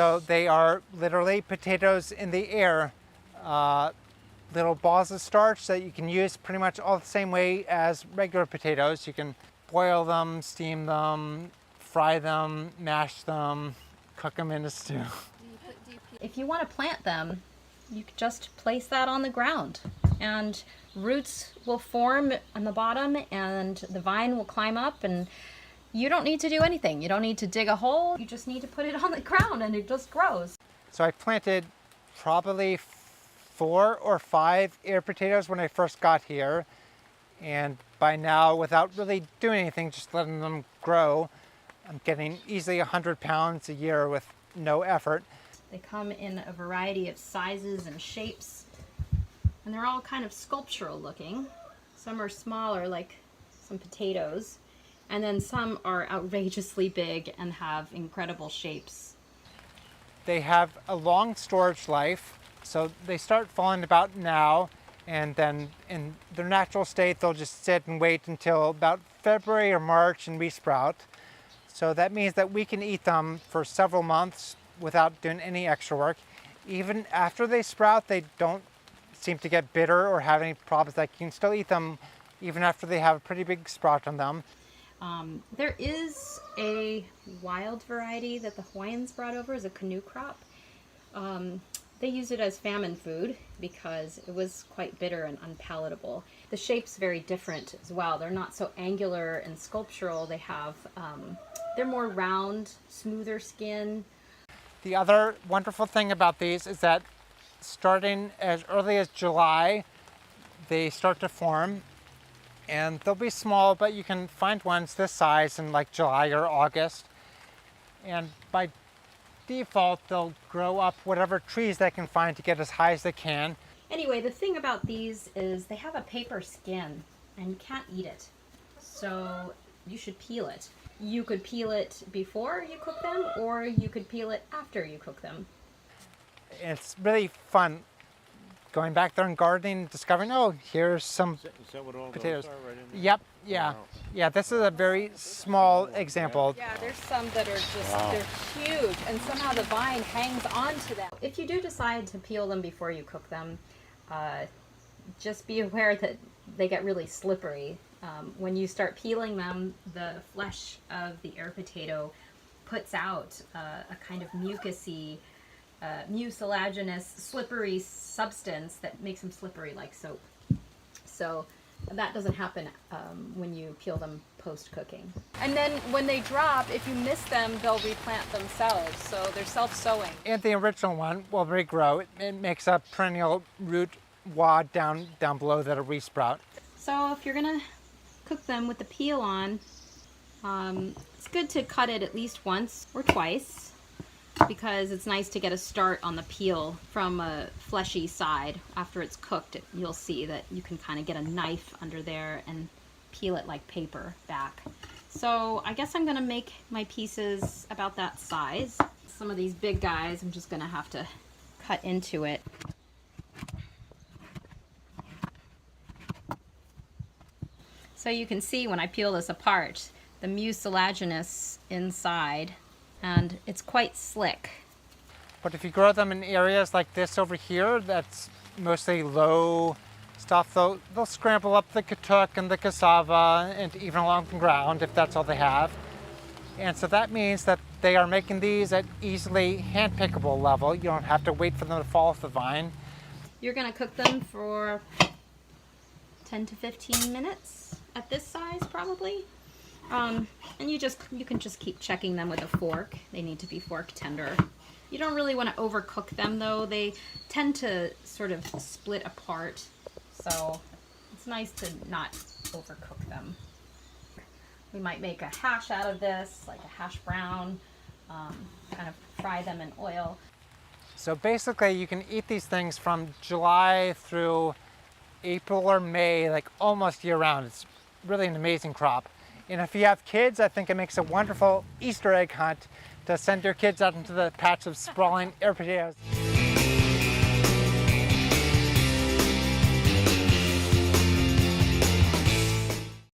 So they are literally potatoes in the air, little balls of starch that you can use pretty much all the same way as regular potatoes. You can boil them, steam them, fry them, mash them, cook them in a stew. If you want to plant them, you could just place that on the ground and roots will form on the bottom and the vine will climb up, and you don't need to do anything. You don't need to dig a hole. You just need to put it on the ground and it just grows. So I planted probably 4 or 5 air potatoes when I first got here. And by now, without really doing anything, just letting them grow, I'm getting easily 100 pounds a year with no effort. They come in a variety of sizes and shapes, and they're all kind of sculptural looking. Some are smaller, like some potatoes, and then some are outrageously big and have incredible shapes. They have a long storage life, so they start falling about now, and then in their natural state they'll just sit and wait until about February or March and resprout. So that means that we can eat them for several months without doing any extra work. Even after they sprout, they don't seem to get bitter or have any problems. Like, you can still eat them even after they have a pretty big sprout on them. There is a wild variety that the Hawaiians brought over as a canoe crop. They use it as famine food because it was quite bitter and unpalatable. The shape's very different as well. They're not so angular and sculptural. They have, they're more round, smoother skin. The other wonderful thing about these is that starting as early as July, they start to form, and they'll be small, but you can find ones this size in like July or August. And by default, they'll grow up whatever trees they can find to get as high as they can. Anyway, the thing about these is they have a paper skin and you can't eat it. So you should peel it. You could peel it before you cook them, or you could peel it after you cook them. It's really fun going back there and gardening, discovering, oh, here's some Is that what all potatoes. those are right in there? Yep, yeah. Wow. Yeah, this is a very small example. Yeah, there's some that are just, they're huge, and somehow the vine hangs on to them. If you do decide to peel them before you cook them, just be aware that they get really slippery. When you start peeling them, the flesh of the air potato puts out a kind of mucousy, mucilaginous, slippery substance that makes them slippery like soap. So that doesn't happen when you peel them post-cooking. And then when they drop, if you miss them, they'll replant themselves. So they're self-sowing. And the original one will regrow. It makes a perennial root wad down below that'll resprout. So if you're gonna cook them with the peel on, it's good to cut it at least once or twice, because it's nice to get a start on the peel from a fleshy side. After it's cooked, you'll see that you can kind of get a knife under there and peel it like paper back. So I guess I'm gonna make my pieces about that size. Some of these big guys, I'm just gonna have to cut into it. So you can see when I peel this apart, the mucilaginous inside, and it's quite slick. But if you grow them in areas like this over here, that's mostly low stuff, they'll scramble up the katuk and the cassava and even along the ground if that's all they have. And so that means that they are making these at easily hand-pickable level. You don't have to wait for them to fall off the vine. You're gonna cook them for 10 to 15 minutes at this size probably. And you can just keep checking them with a fork. They need to be fork tender. You don't really want to overcook them though. They tend to sort of split apart. So it's nice to not overcook them. We might make a hash out of this, like a hash brown, kind of fry them in oil. So basically you can eat these things from July through April or May, like almost year round. It's really an amazing crop. And if you have kids, I think it makes a wonderful Easter egg hunt to send your kids out into the patch of sprawling air potatoes.